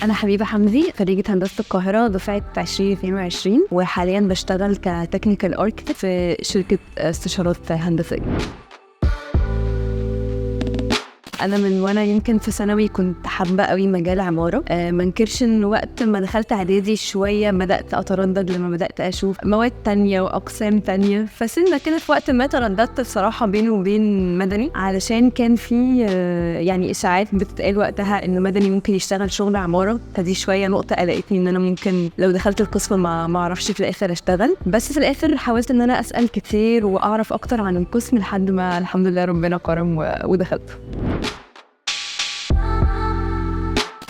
أنا حبيبة حمدي، خريجة هندسة القاهرة دفعة 2022، وحاليا بشتغل كتكنيكال اركتكت في شركة استشارات هندسية. أنا من وأنا يمكن في ثانوي كنت حابة قوي مجال عمارة. منكرش إن وقت ما دخلت إعدادي شوية بدأت أتردد لما بدأت أشوف مواد تانية وأقسام تانية، فسنة كده في وقت ما ترددت الصراحة بينه وبين مدني، علشان كان في يعني إشاعات بتتقال وقتها إنه مدني ممكن يشتغل شغل عمارة، فدي شوية نقطة قلقتني إن أنا ممكن لو دخلت القسم ما أعرفش في الآخر أشتغل. بس في الآخر حاولت إن أنا أسأل كتير وأعرف أكتر عن القسم لحد ما الحمد لله ربنا كرم ودخلت.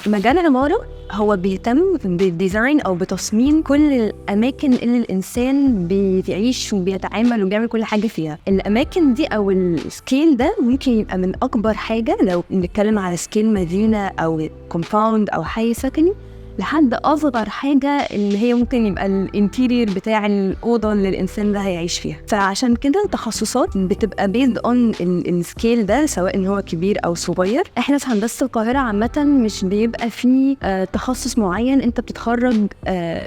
مجال العمارة هو بيهتم بالديزاين أو بتصميم كل الأماكن اللي الإنسان بيعيش وبيتعامل وبيعمل كل حاجة فيها. الأماكن دي أو السكيل ده ممكن يبقى من أكبر حاجة لو نتكلم على سكيل مدينة أو كومباوند أو حي سكني، لحد أصغر حاجة اللي هي ممكن يبقى الانتيرير بتاع الأوضة اللي الإنسان ده هيعيش فيها. فعشان كده التخصصات بتبقى based on السكيل ده، سواء إن هو كبير أو صغير. إحنا في هندسة القاهرة عامة مش بيبقى فيه تخصص معين، أنت بتتخرج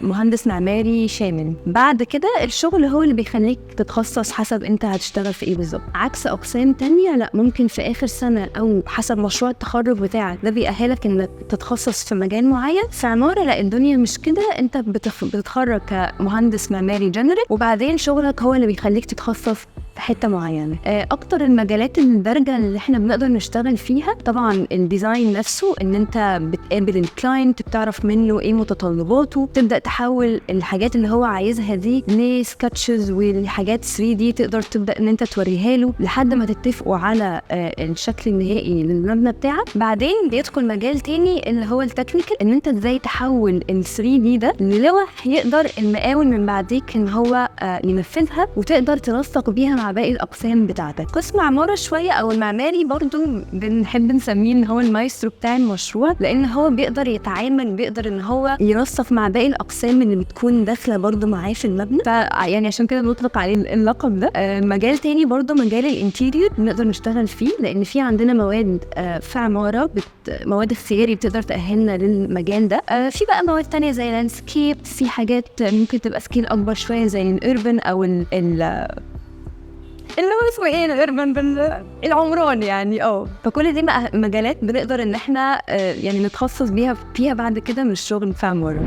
مهندس معماري شامل، بعد كده الشغل هو اللي بيخليك تتخصص حسب أنت هتشتغل في إيه بالظبط. عكس أقسام تانية لا، ممكن في آخر سنة أو حسب مشروع التخرج بتاعك ده بيأهلك إنك تتخصص في مجال معين. عمارة لا، الدنيا مش كده، انت بتتخرج كمهندس معماري جنرال، وبعدين شغلك هو اللي بيخليك تتخصص في حتة معينة. اكتر المجالات الدرجة اللي احنا بنقدر نشتغل فيها طبعا الديزاين نفسه، ان انت بتقابل الكلاينت، بتعرف منه ايه متطلباته، تبدأ تحول الحاجات اللي هو عايزها دي لسكتشز والحاجات 3D، تقدر تبدأ ان انت توريها له لحد ما تتفقوا على الشكل النهائي للمبنى بتاعك. بعدين بيدخل مجال تاني اللي هو التكنيكال، ان انت ازاي تحول ال 3D ده للوح يقدر المقاول من بعديك ان هو ينفذها، وتقدر تنسق بيها مع باقي الأقسام بتاعتك. قسم عمارة شوية أو المعماري برضو بنحب نسميه إن هو المايسترو بتاع المشروع، لأن هو بيقدر يتعامل، بيقدر إن هو ينسق مع باقي الأقسام اللي بتكون داخلة برضو معاه في المبنى. يعني عشان كده بنطلق عليه اللقب ده. مجال تاني برضو مجال الانتيريور بنقدر نشتغل فيه، لأن في عندنا مواد في عمارة مواد اختياري بتقدر تأهلنا للمجال ده. في بقى مواد تانية زي لاندسكيب، في حاجات ممكن تبقى سكيل أكبر شوية زي الأوربن أو اللي هو اسمه ايه الاربن العمران يعني. فكل دي مجالات بنقدر ان احنا يعني نتخصص فيها بعد كده من الشغل في عمارة.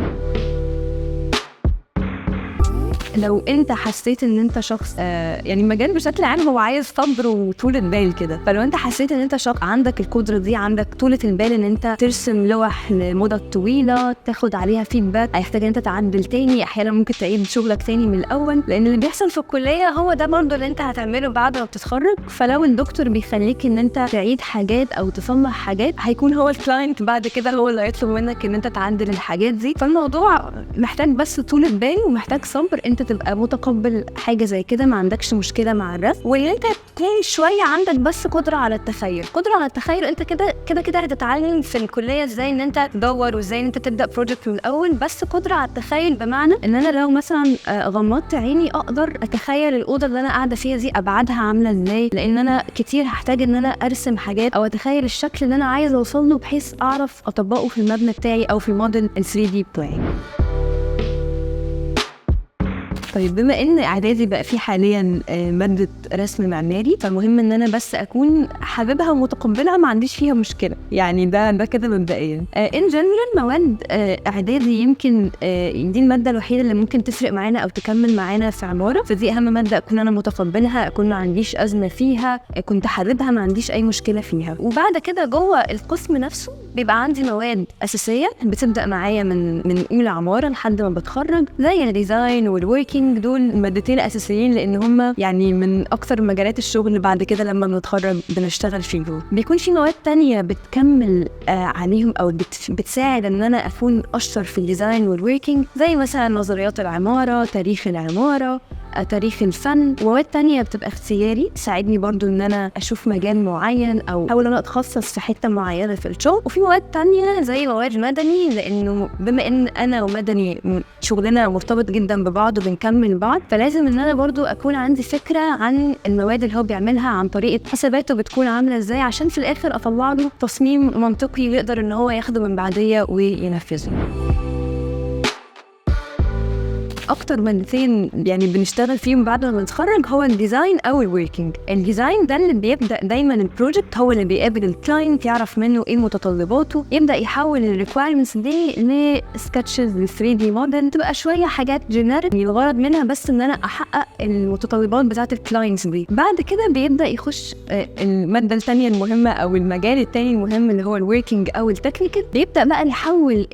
لو انت حسيت ان انت شخص يعني المجال بشكل عام هو عايز صبر وطولة بال كده، فلو انت حسيت ان انت شخص عندك القدرة دي، عندك طولة البال ان انت ترسم لوح لمدة طويلة، تاخد عليها فيدباك، هيحتاج ان انت تعدل تاني، احيانا ممكن تعيد شغلك تاني من الاول، لان اللي بيحصل في الكلية هو ده برضه اللي انت هتعمله بعد ما بتتخرج. فلو الدكتور بيخليك ان انت تعيد حاجات او تصلح حاجات، هيكون هو الكلاينت بعد كده هو اللي هيطلب منك ان انت تعدل الحاجات دي. فالموضوع محتاج بس طولة بال ومحتاج صبر، انت تبقى متقبل حاجة زي كده، ما عندكش مشكلة مع الرسم، وان انت تكون شوية عندك بس قدرة على التخيل. انت كده هتتعلم في الكلية ازاي ان انت تدور وازاي ان انت تبدأ بروجكت من الاول. بس قدرة على التخيل بمعنى ان انا لو مثلا غمضت عيني اقدر اتخيل الأوضة اللي انا قاعدة فيها دي ابعادها عاملة ازاي، لان انا كتير هحتاج ان انا ارسم حاجات او اتخيل الشكل اللي انا عايز اوصل له بحيث اعرف اطبقه في المبنى بتاعي او في الموديل ال 3D بتاعي. طيب بما ان اعدادي بقى في حاليا مادة رسم معماري، فمهم ان انا بس اكون حاببها ومتقبلها، ما عنديش فيها مشكلة يعني. ده كده مبدئيا. ان جنرال مواد اعدادي يمكن دي المادة الوحيدة اللي ممكن تفرق معانا او تكمل معانا في عمارة، فدي اهم مادة اكون انا متقبلها، اكون ما عنديش ازمة فيها، كنت حاببها، ما عنديش اي مشكلة فيها. وبعد كده جوه القسم نفسه بيبقى عندي مواد اساسية بتبدأ معايا من اولى عمارة لحد ما بتخرج، زي الديزاين والوركينج. دول المادتين الأساسيين لأن هم يعني من أكثر مجالات الشغل بعد كده لما بنتخرج بنشتغل فيهم. بيكون في مواد تانية بتكمل عليهم أو بتساعد أن أنا أكون أشطر في الديزاين والوركينج، زي مثلا نظريات العمارة، تاريخ العمارة، تاريخ الفن. ومواد تانية بتبقى اختياري تساعدني برضو ان انا اشوف مجال معين او احاول انا اتخصص في حتة معينة في الشغل. وفي مواد تانية زي مواد مدني، لانه بما ان انا ومدني شغلنا مرتبط جدا ببعض وبنكمل بعض، فلازم ان انا برضو اكون عندي فكرة عن المواد اللي هو بيعملها، عن طريقة حساباته بتكون عاملة ازاي، عشان في الاخر اطلع له تصميم منطقي يقدر ان هو ياخده من بعدية وينفذه. اكتر منتين يعني بنشتغل فيهم بعد ما نتخرج هو الديزاين او الوركينج. الديزاين ده اللي بيبدا دايما البروجكت هو اللي بيقابل الكلاينت، يعرف منه ايه متطلباته، يبدا يحول الريكويرمنتس دي لسكتشز ل 3 دي موديل، تبقى شويه حاجات جينيريك الغرض منها بس ان انا احقق المتطلبات بتاعه الكلاينتس دي. بعد كده بيبدا يخش الماده الثانيه المهمه او المجال الثاني المهم اللي هو الوركينج او التكنيكال. بيبدا بقى يحول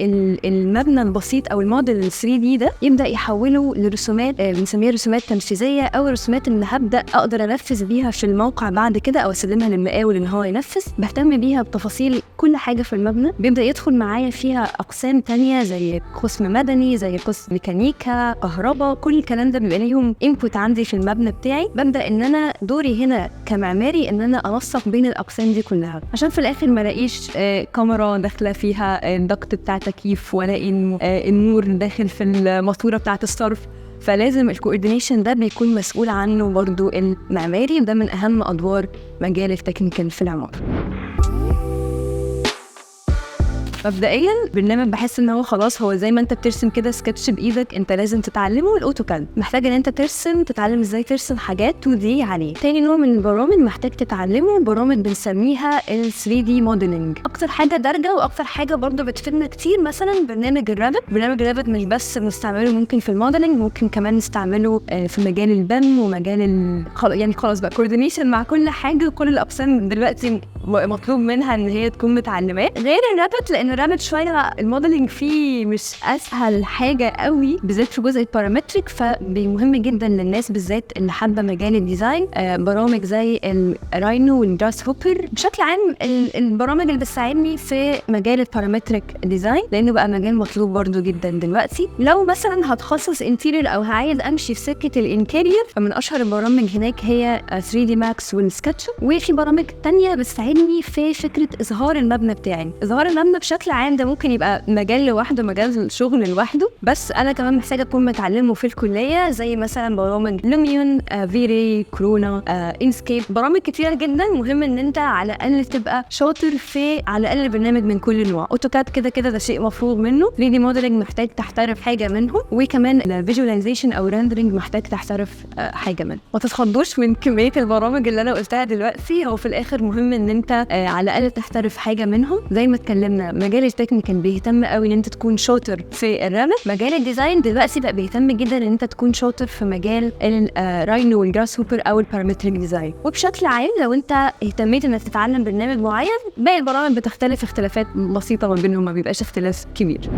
المبنى البسيط او الموديل ال 3 دي ده، يبدا يحوله لرسومات بنسميها رسومات تنفيذيه، او رسومات اللي هبدا اقدر انفذ بيها في الموقع بعد كده، او اسلمها للمقاول ان هو ينفذ. بهتم بيها بتفاصيل كل حاجه في المبنى. بيبدا يدخل معايا فيها اقسام تانية زي قسم مدني، زي قسم ميكانيكا، كهرباء، كل الكلام ده بيبقى ليهم انبوت عندي في المبنى بتاعي. ببدا ان انا دوري هنا كمعماري ان انا انسق بين الاقسام دي كلها، عشان في الاخر ما الاقيش كاميرا داخله فيها الضغط بتاع تكييف، ولا النور داخل في الماسوره بتاعه الصرف. فلازم الكوردينيشن ده بيكون مسؤول عنه برضو المعماري، ده من اهم ادوار مجال التكنيكال في العمارة. مبدئيا برنامج بحس ان هو خلاص هو زي ما انت بترسم كده سكتش بايدك، انت لازم تتعلمه الاوتوكاد. محتاج ان انت تتعلم ازاي ترسم حاجات 2D عليه. تاني نوع من البرامج محتاج تتعلمه برامج بنسميها ال 3D موديلنج. اكتر حاجه دارجه واكتر حاجه برضو بتفيدنا كتير مثلا برنامج الرابط. برنامج الرابط مش بس بنستعمله ممكن في الموديلنج، ممكن كمان نستعمله في مجال البم ومجال يعني خلاص بقى كوردينيشن مع كل حاجه، وكل الاقسام دلوقتي مطلوب منها ان هي تكون متعلماه. غير الرابط لان الرابط شويه الموديلنج فيه مش اسهل حاجه قوي، بالذات في جزء البارامتريك، فمهم جدا للناس بالذات اللي حابه مجال الديزاين. برامج زي الراينو والجراس هوبر. بشكل عام البرامج اللي بتساعدني في مجال البارامتريك ديزاين، لانه بقى مجال مطلوب برضو جدا دلوقتي. لو مثلا هتخصص انتيرير او عايز امشي في سكه الانتيرير، فمن اشهر البرامج هناك هي 3 دي ماكس والسكتش. وفي برامج تانية بتساعدني في فكره اظهار المبنى بتاعي. اظهار المبنى بشكل عام ده ممكن يبقى مجال لوحده، مجال شغل لوحده، بس انا كمان محتاجه اكون متعلمه في الكليه، زي مثلا برامج لوميون، فيري، كورونا، انسكيب. برامج كتيره جدا. مهم ان انت على الاقل تبقى شاطر في على الاقل برنامج من كل نوع. اوتوكاد كده ده شيء مفروغ منه. 3 دي موديلنج محتاج تحترف حاجه منهم، وكمان الفيجواليزيشن او ريندرنج محتاج تحترف حاجه منه. ما تتخضوش من كميه البرامج اللي انا قلتها دلوقتي. هو في الاخر مهم ان انت على الاقل تحترف حاجه منهم. زي ما اتكلمنا مجال التكنيكال بيهتم قوي ان انت تكون شاطر في الرابط. مجال الديزاين دلوقتي بقى بيهتم جدا ان انت تكون شاطر في مجال الراينو والجراس هوبر او البارامتريك ديزاين. وبشكل عام لو انت اهتميت انك تتعلم برنامج معين، باقي البرامج بتختلف اختلافات بسيطه ما بينهم، ما بيبقاش اختلاف كبير.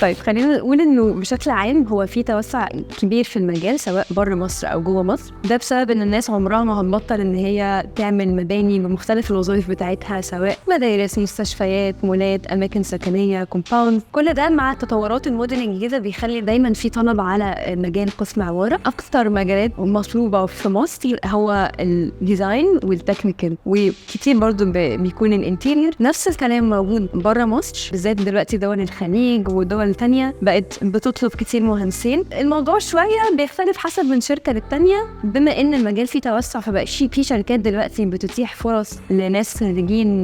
طيب خلينا نقول انه بشكل عام هو في توسع كبير في المجال سواء بره مصر او جوه مصر. ده بسبب ان الناس عمرها ما هتبطل ان هي تعمل مباني بمختلف الوظائف بتاعتها، سواء مدارس، مستشفيات، مولات، اماكن سكنيه، كومباوند. كل ده مع تطورات الموديلنج الجديده بيخلي دايما في طلب على مجال قسم عماره. اكثر مجالات مطلوبه في مصر هو الديزاين والتكنيكال، وكتير برضو بيكون الانتيرير. نفس الكلام موجود بره مصر، بالذات دلوقتي دول الخليج ودول التانية بقت بتطلب كتير مهندسين. الموضوع شوية بيختلف حسب من شركة للتانية. بما ان المجال فيه توسع، فبقى في شركات دلوقتي بتتيح فرص لناس خريجين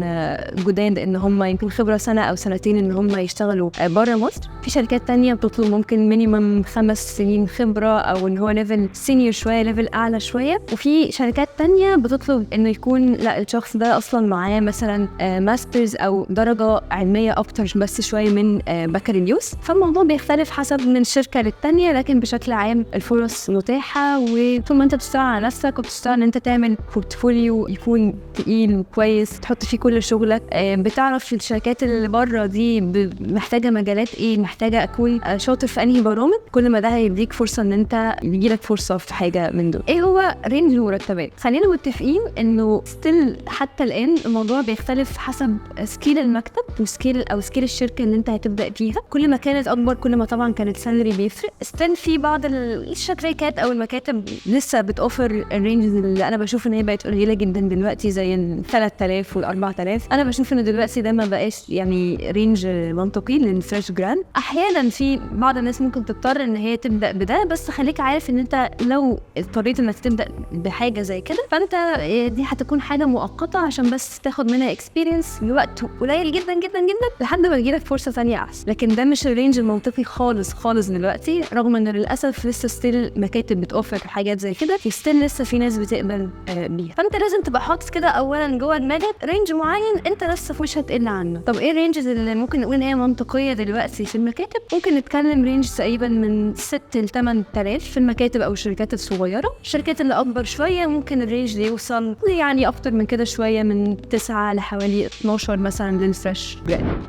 جداد ان هم يكون خبرة سنة او سنتين ان هم يشتغلوا بره مصر. في شركات تانية بتطلب ممكن مينيمم 5 سنين خبرة، او ان هو ليفل سينيور شوية، ليفل اعلى شوية. وفي شركات تانية بتطلب انه يكون لا الشخص ده اصلا معاه مثلا ماسترز او درجة علمية اكتر بس شوية من بكالوريوس. فالموضوع بيختلف حسب من شركة للتانية، لكن بشكل عام الفرص متاحة. وطول ما انت بتشتغل على نفسك وبتشتغل ان انت تعمل بورتفوليو يكون تقيل وكويس تحط فيه كل شغلك، بتعرف الشركات اللي بره دي محتاجة مجالات ايه، محتاجة اكون شاطر في انهي برامج. كل ما ده هيديك فرصة ان انت يجيلك فرصة في حاجة من دول. ايه هو رينج المرتبات؟ خلينا متفقين انه ستيل حتى الان الموضوع بيختلف حسب سكيل المكتب وسكيل او سكيل الشركة اللي انت هتبدأ فيها. كل ما كانت اكبر كل ما طبعا كانت سالري بيفرق. ستيل في بعض الشركات او المكاتب لسه بتوفر الرينجز اللي انا بشوف ان هي بقت قليله جدا دلوقتي، زي ال 3000 وال 4000. انا بشوف ان دلوقتي ده ما بقاش يعني رينج منطقي للفريش جراند. احيانا في بعض الناس ممكن تضطر ان هي تبدا بده، بس خليك عارف ان انت لو اضطريت انك تبدا بحاجه زي كده فانت دي هتكون حاجه مؤقته عشان بس تاخد منها اكسبيرينس لوقت قليل جدا جدا جدا لحد ما تجيلك فرصه ثانيه احسن. لكن ده مش الرينج المنطقي خالص خالص دلوقتي، رغم ان للاسف لسه ستيل مكاتب بتوفر حاجات زي كده، ستيل لسه في ناس بتقبل بيها. فانت لازم تبقى حاطط كده اولا جوه دماغك رينج معين انت لسه مش هتقل عنه. طب ايه الرينجز اللي ممكن نقول ان هي منطقيه دلوقتي في المكاتب؟ ممكن نتكلم رينج تقريبا من 6 ل 8000 في المكاتب او الشركات الصغيره. الشركات اللي اكبر شويه ممكن الرينج ده يوصل يعني اكتر من كده شويه، من 9 لحوالي 12 مثلا للفريش جراند.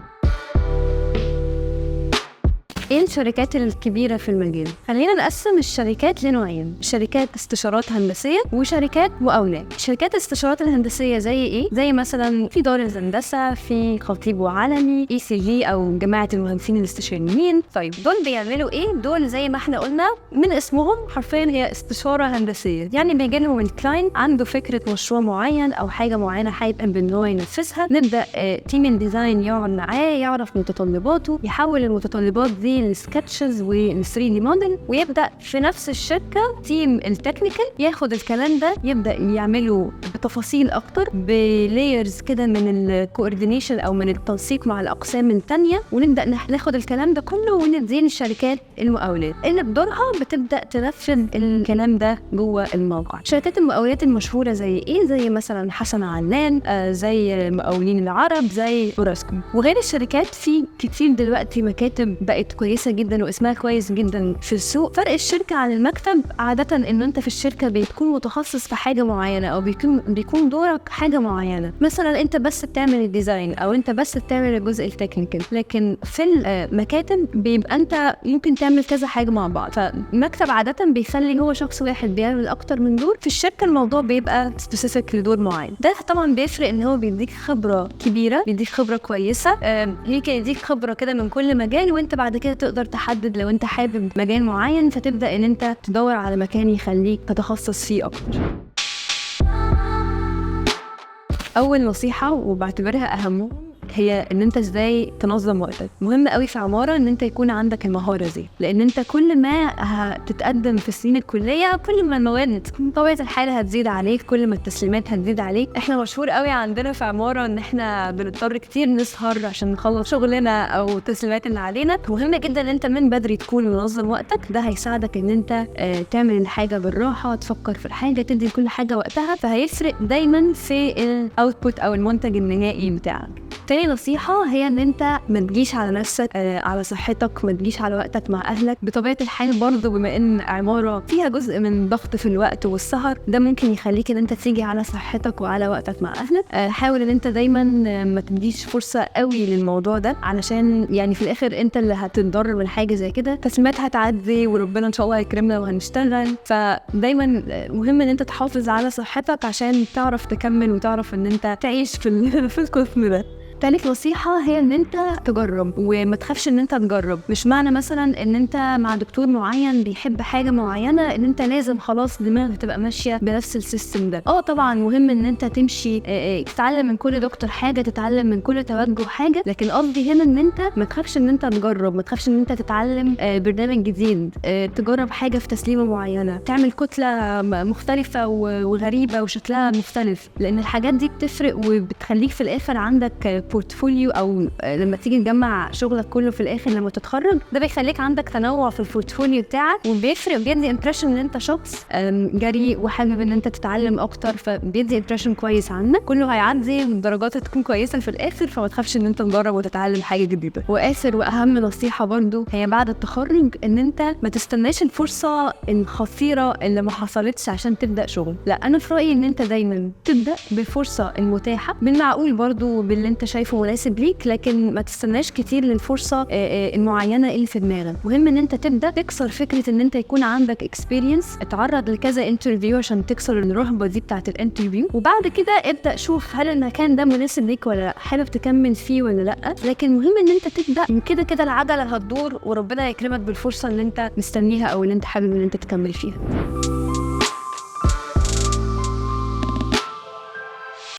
ايه الشركات الكبيرة في المجال؟ خلينا نقسم الشركات لنوعين: شركات استشارات هندسية وشركات مقاولات. شركات الاستشارات الهندسية زي ايه؟ زي مثلا في دار الهندسة، في خطيب وعلمي، ECG او جماعة المهندسين الاستشاريين. طيب دول بيعملوا ايه؟ دول زي ما احنا قلنا من اسمهم حرفيا هي استشارة هندسية، يعني بيجي لهم الكلاينت عنده فكرة مشروع معين او حاجة معينة حابب ان هو ينفذها، نبدأ تيم الديزاين يقعد معاه يعرف متطلباته، يحول المتطلبات دي السكتشز وال 3D موديل، ويبدأ في نفس الشركة تيم التكنيكال ياخد الكلام ده يبدأ يعمله بتفاصيل أكتر، بلايرز كده من الكوردينيشن أو من التنسيق مع الأقسام التانية، ونبدأ ناخد الكلام ده كله ونديه للشركات المقاولات اللي بدورها بتبدأ تنفذ الكلام ده جوه الموقع. شركات المقاولات المشهورة زي إيه؟ زي مثلا حسن علان، زي مقاولين العرب، زي اوراسكوم وغير الشركات. في كتير دلوقتي مكاتب بقت كويسة جدا واسمها كويس جدا في السوق. فرق الشركة عن المكتب عادة ان انت في الشركة بتكون متخصص في حاجة معينة او بيكون دورك حاجة معينة، مثلا انت بس بتعمل الديزاين او انت بس بتعمل الجزء التكنيكال. لكن في المكاتب بيبقى انت ممكن تعمل كذا حاجة مع بعض، فالمكتب عادة بيخلي هو شخص واحد بيعمل اكتر من دور. في الشركة الموضوع بيبقى سبيسيفيك لدور معين. ده طبعا بيفرق ان هو بيديك خبرة كبيرة، بيديك خبرة كويسة، يديك خبرة كده من كل مجال، وانت بعد كده تقدر تحدد لو انت حابب مجال معين فتبدأ ان انت تدور على مكان يخليك تتخصص فيه اكتر. اول نصيحة وبعتبرها اهم هي ان انت ازاي تنظم وقتك. مهم قوي في عمارة ان انت يكون عندك المهارة دي، لان انت كل ما هتتقدم في سنين الكلية كل ما المواد طبيعة الحال هتزيد عليك، كل ما التسليمات هتزيد عليك. احنا مشهور قوي عندنا في عمارة ان احنا بنضطر كتير نسهر عشان نخلص شغلنا او التسليمات اللي علينا. مهم جدا ان انت من بدري تكون منظم وقتك، ده هيساعدك ان انت تعمل الحاجة بالراحة، تفكر في الحاجة، تدي كل حاجة وقتها، فهيفرق دايما في الاوتبوت او المنتج النهائي بتاعك. تاني نصيحة هي ان انت ما تجيش على نفسك، على صحتك، ما تجيش على وقتك مع اهلك. بطبيعة الحال برضو بما ان عمارة فيها جزء من ضغط في الوقت والسهر، ده ممكن يخليك ان انت تيجي على صحتك وعلى وقتك مع اهلك. حاول ان انت دايما ما تديش فرصة قوي للموضوع ده، علشان يعني في الاخر انت اللي هتتضرر من حاجة زي كده. تسليمات هتعدي وربنا ان شاء الله يكرمنا وهنشتغل، فدايما مهم ان انت تحافظ على صحتك عشان تعرف تكمل وتعرف ان انت تعيش في القسم ده. تالت نصيحة هي ان انت تجرب وما تخافش ان انت تجرب. مش معنى مثلا ان انت مع دكتور معين بيحب حاجة معينة ان انت لازم خلاص دماغك تبقى ماشية بنفس السيستم ده. طبعا مهم ان انت تمشي تتعلم من كل دكتور حاجة، تتعلم من كل توجه حاجة، لكن قصدي هنا ان انت ما تخافش ان انت تجرب، ما تخافش ان انت تتعلم برنامج جديد، تجرب حاجة في تسليمة معينة، تعمل كتلة مختلفة وغريبة وشكلها مختلف، لان الحاجات دي بتفرق وبتخليك في الاخر عندك بورتفوليو، او لما تيجي تجمع شغلك كله في الاخر لما تتخرج ده بيخليك عندك تنوع في البورتفوليو بتاعك، وبيفرق بيدي امبريشن ان انت شخص جريء وحابب ان انت تتعلم اكتر، فبيدي امبريشن كويس عنك. كله هيعدي والدرجات تكون كويسه في الاخر، فما تخافش ان انت تجرب وتتعلم حاجه جديده. واخر واهم نصيحه برضو هي بعد التخرج ان انت ما تستناش الفرصه الخطيره اللي ما حصلتش عشان تبدا شغل. لا، انا في رايي ان انت دايما تبدا بالفرصه المتاحه، بالمعقول برضو باللي انت شايفه شايفه مناسب ليك، لكن ما تستناش كتير للفرصه المعينه اللي في دماغك. مهم ان انت تبدا تكسر فكره ان انت يكون عندك اكسبيرينس، اتعرض لكذا انترفيو عشان تكسر الرهبه دي بتاعه الانترفيو، وبعد كده ابدا شوف هل المكان ده مناسب ليك ولا لا، حابب تكمل فيه ولا لا. لكن مهم ان انت تبدا، كده العجله هتدور وربنا يكرمك بالفرصه اللي انت مستنيها او اللي انت حابب ان انت تكمل فيها.